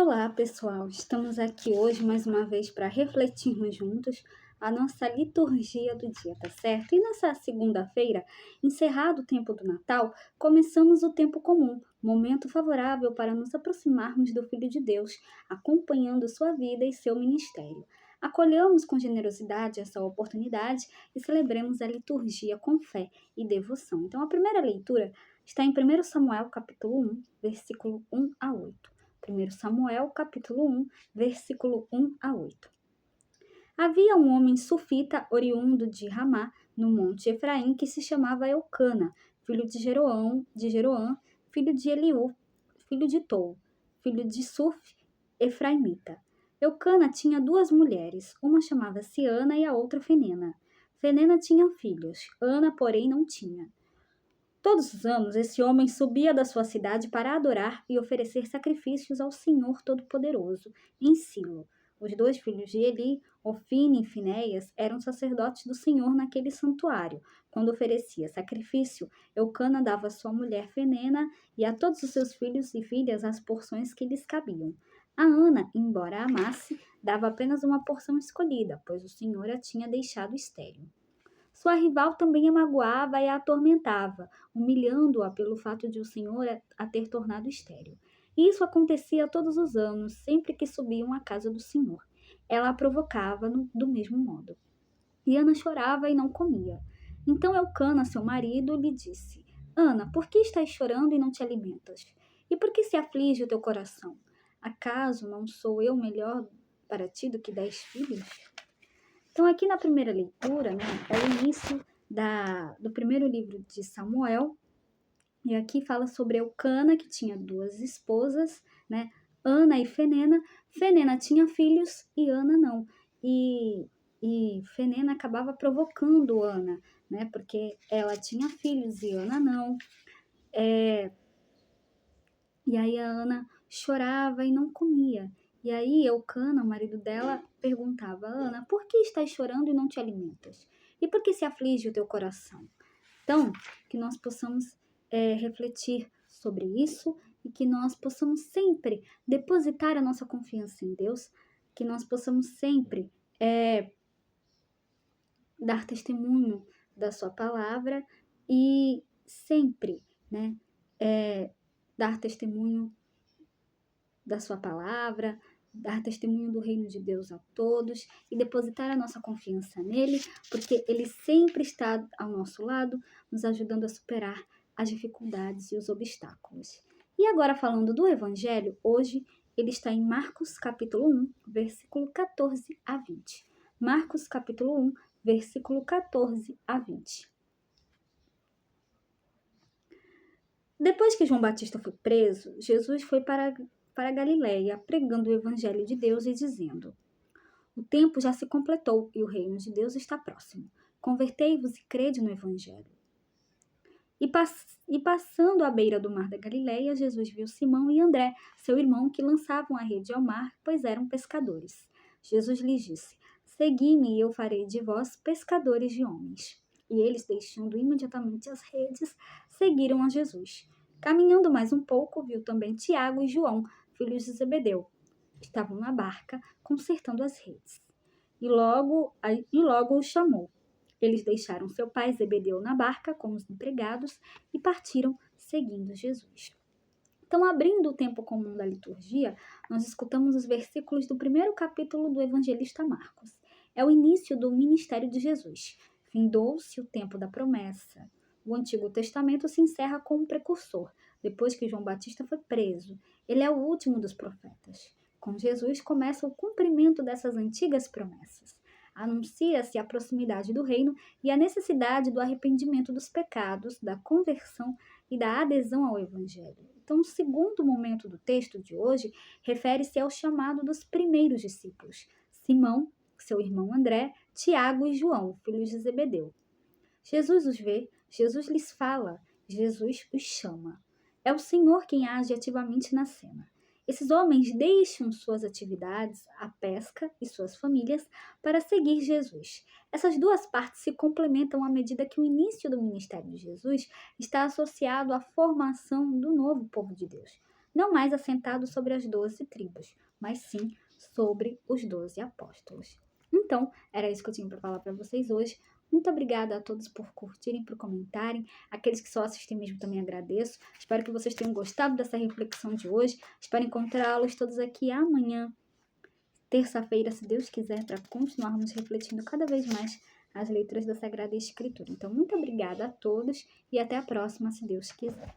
Olá, pessoal! Estamos aqui hoje mais uma vez para refletirmos juntos a nossa liturgia do dia, tá certo? E nessa segunda-feira, encerrado o tempo do Natal, começamos o tempo comum, momento favorável para nos aproximarmos do Filho de Deus, acompanhando sua vida e seu ministério. Acolhamos com generosidade essa oportunidade e celebremos a liturgia com fé e devoção. Então, a primeira leitura está em 1 Samuel, capítulo 1, versículo 1 a 8. 1 Samuel, capítulo 1, versículo 1 a 8. Havia um homem sufita oriundo de Ramá, no monte Efraim, que se chamava Eucana, filho de Jeroão, filho de Eliú, filho de Tou, filho de Suf, efraimita. Eucana tinha duas mulheres, uma chamava-se Ana e a outra Fenena. Fenena tinha filhos, Ana, porém, não tinha. Todos os anos, esse homem subia da sua cidade para adorar e oferecer sacrifícios ao Senhor Todo-Poderoso, em Silo. Os dois filhos de Eli, Ofine e Finéias, eram sacerdotes do Senhor naquele santuário. Quando oferecia sacrifício, Eucana dava à sua mulher Fenena e a todos os seus filhos e filhas as porções que lhes cabiam. A Ana, embora a amasse, dava apenas uma porção escolhida, pois o Senhor a tinha deixado estéril. Sua rival também a magoava e a atormentava, humilhando-a pelo fato de o Senhor a ter tornado estéril. E isso acontecia todos os anos, sempre que subiam à casa do Senhor. Ela a provocava do mesmo modo. E Ana chorava e não comia. Então Eucana, seu marido, lhe disse: Ana, por que estás chorando e não te alimentas? E por que se aflige o teu coração? Acaso não sou eu melhor para ti do que 10 filhos? Então, aqui na primeira leitura, é o início do primeiro livro de Samuel, e aqui fala sobre Eucana, que tinha duas esposas, Ana e Fenena. Fenena tinha filhos e Ana não. E Fenena acabava provocando Ana, porque ela tinha filhos e Ana não. E aí a Ana chorava e não comia. E aí Eucana, o marido dela, perguntava a Ana: por que estás chorando e não te alimentas? E por que se aflige o teu coração? Então, que nós possamos refletir sobre isso e que nós possamos sempre depositar a nossa confiança em Deus, que nós possamos sempre dar testemunho da sua palavra e sempre, dar testemunho da sua palavra, dar testemunho do reino de Deus a todos e depositar a nossa confiança nele, porque ele sempre está ao nosso lado, nos ajudando a superar as dificuldades e os obstáculos. E agora falando do Evangelho, hoje ele está em Marcos capítulo 1, versículo 14 a 20. Marcos capítulo 1, versículo 14 a 20. Depois que João Batista foi preso, Jesus foi para Galiléia, pregando o evangelho de Deus e dizendo: o tempo já se completou e o reino de Deus está próximo. Convertei-vos e crede no evangelho. E passando à beira do mar da Galiléia, Jesus viu Simão e André, seu irmão, que lançavam a rede ao mar, pois eram pescadores. Jesus lhes disse: segui-me e eu farei de vós pescadores de homens. E eles, deixando imediatamente as redes, seguiram a Jesus. Caminhando mais um pouco, viu também Tiago e João, filhos de Zebedeu. Estavam na barca, consertando as redes. E logo os chamou. Eles deixaram seu pai Zebedeu na barca com os empregados e partiram seguindo Jesus. Então, abrindo o tempo comum da liturgia, nós escutamos os versículos do primeiro capítulo do evangelista Marcos. É o início do ministério de Jesus. Findou-se o tempo da promessa. O Antigo Testamento se encerra com um precursor, depois que João Batista foi preso. Ele é o último dos profetas. Com Jesus começa o cumprimento dessas antigas promessas. Anuncia-se a proximidade do reino e a necessidade do arrependimento dos pecados, da conversão e da adesão ao Evangelho. Então, o segundo momento do texto de hoje refere-se ao chamado dos primeiros discípulos: Simão, seu irmão André, Tiago e João, filhos de Zebedeu. Jesus os vê, Jesus lhes fala, Jesus os chama. É o Senhor quem age ativamente na cena. Esses homens deixam suas atividades, a pesca e suas famílias, para seguir Jesus. Essas duas partes se complementam à medida que o início do ministério de Jesus está associado à formação do novo povo de Deus. não mais assentado sobre as 12 tribos, mas sim sobre os 12 apóstolos. Então, era isso que eu tinha para falar para vocês hoje. Muito obrigada a todos por curtirem, por comentarem. Aqueles que só assistem mesmo também agradeço. Espero que vocês tenham gostado dessa reflexão de hoje. Espero encontrá-los todos aqui amanhã, terça-feira, se Deus quiser, para continuarmos refletindo cada vez mais as leituras da Sagrada Escritura. Então, muito obrigada a todos e até a próxima, se Deus quiser.